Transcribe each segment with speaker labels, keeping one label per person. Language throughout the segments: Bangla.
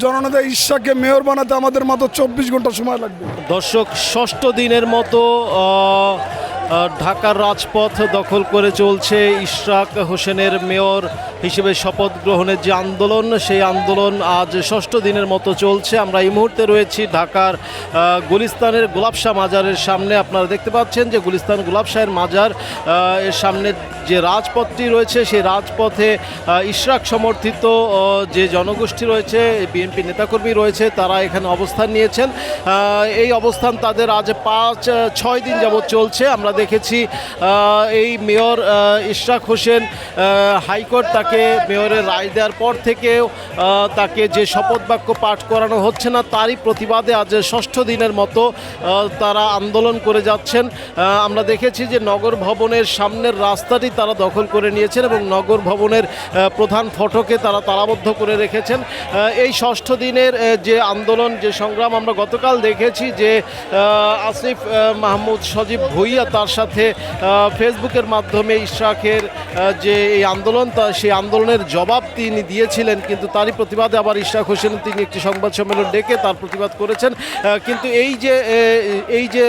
Speaker 1: জননেতা ইশরাককে মেয়র বানাতে আমাদের মাত্র 24 ঘন্টা সময় লাগবে।
Speaker 2: দর্শক, ষষ্ঠ দিনের মতো ঢাকার রাজপথ দখল করে চলছে ইশরাক হোসেনের মেয়র হিসেবে শপথ গ্রহণের যে আন্দোলন, সেই আন্দোলন আজ ষষ্ঠ দিনের মতো চলছে। আমরা এই মুহূর্তে রয়েছি ঢাকার গুলিস্তানের গোলাপশাহ মাজারের সামনে। আপনারা দেখতে পাচ্ছেন যে গুলিস্তান গোলাপশাহের মাজার এর সামনে যে রাজপথটি রয়েছে, সেই রাজপথে ইশরাক সমর্থিত যে জনগোষ্ঠী রয়েছে, বিএনপি নেতাকর্মী রয়েছে, তারা এখানে অবস্থান নিয়েছেন। এই অবস্থান তাদের আজ 5-6 দিন যাবৎ চলছে। আমরা দেখেছি এই মেয়র ইশরাক হোসেন, হাইকোর্ট তাকে মেয়রের রায় দেওয়ার পর থেকেও তাকে যে শপথ বাক্য পাঠ করানো হচ্ছে না, তারই প্রতিবাদে আজ ষষ্ঠ দিনের মতো তারা আন্দোলন করে যাচ্ছেন। আমরা দেখেছি যে নগর ভবনের সামনের রাস্তাটি তারা দখল করে নিয়েছেন এবং নগর ভবনের প্রধান ফটকে তারা তালাবদ্ধ করে রেখেছেন। এই ষষ্ঠ দিনের যে আন্দোলন, যে সংগ্রাম, আমরা গতকাল দেখেছি যে আসিফ মাহমুদ সজীব ভুইয়া তার সাথে ফেসবুকের মাধ্যমে ইশরাকের যে এই আন্দোলন, সেই আন্দোলনের জবাব তিনি দিয়েছিলেন, কিন্তু তারই প্রতিবাদে আবার ইশরাক হোসেন তিনি একটি সংবাদ সম্মেলন ডেকে তার প্রতিবাদ করেছেন। কিন্তু এই যে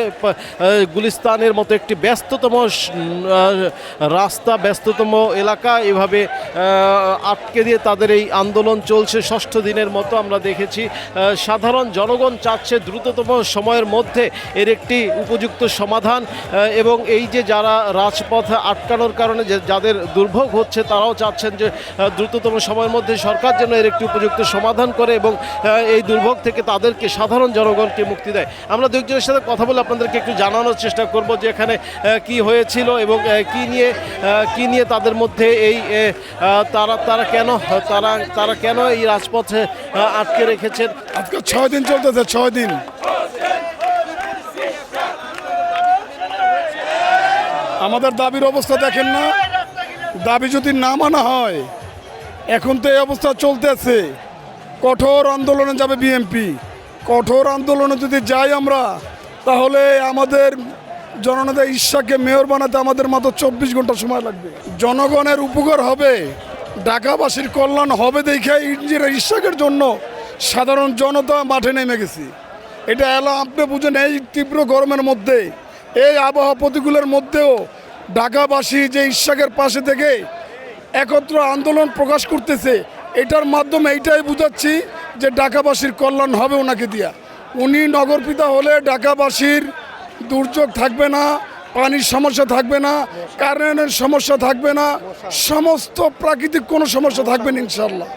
Speaker 2: গুলিস্তানের মতো একটি ব্যস্ততম রাস্তা, ব্যস্ততম এলাকা, এভাবে আটকে দিয়ে তাদের এই আন্দোলন চলছে ষষ্ঠ দিনের মতো। আমরা দেখেছি সাধারণ জনগণ চাচ্ছে দ্রুততম সময়ের মধ্যে এর একটি উপযুক্ত সমাধান, এবং এই যে যারা রাজপথ আটকানোর কারণে যাদের দুর্ভোগ হচ্ছে, তারাও চাচ্ছেন যে দ্রুততম সময়ের মধ্যে সরকার যেন এর একটি উপযুক্ত সমাধান করে এবং এই দুর্ভোগ থেকে তাদেরকে, সাধারণ জনগণকে মুক্তি দেয়। আমরা দু একজনের সাথে কথা বলে আপনাদেরকে একটু জানানোর চেষ্টা করব যে এখানে কি হয়েছিল এবং কি নিয়ে তাদের মধ্যে এই তারা কেন এই রাজপথে আটকে রেখেছেন।
Speaker 1: আজকে 6 দিন চলতেছে, 6 দিন। আমাদের দাবির অবস্থা দেখেন না, দাবি যদি না মানা হয়, এখন তো এই অবস্থা চলতেছে, কঠোর আন্দোলনে যাবে বিএনপি। কঠোর আন্দোলনে যদি যাই আমরা, তাহলে আমাদের জননেতা ইশরাককে মেয়র বানাতে আমাদের মাত্র 24 ঘন্টা সময় লাগবে। জনগণের উপকার হবে, ঢাকাবাসীর কল্যাণ হবে দেখে ইঞ্জিনিয়ার ইশরাকের জন্য সাধারণ জনতা মাঠে নেমে গেছি। এটা এলো, আপনি বুঝেন, এই তীব্র গরমের মধ্যে, এই আবহাওয়া প্রতিকূলের মধ্যেও ঢাকাবাসী যে ইশরাকের পাশে থেকে একত্র আন্দোলন প্রকাশ করতেছে, এটার মাধ্যমে এইটাই বুঝাচ্ছি যে ঢাকাবাসীর কল্যাণ হবে ওনাকে দিয়া। উনি নগরপিতা হলে ঢাকাবাসীর দুর্যোগ থাকবে না, পানির সমস্যা থাকবে না, কারেন্টের সমস্যা থাকবে না, সমস্ত প্রাকৃতিক কোনো সমস্যা থাকবে না ইনশাল্লাহ।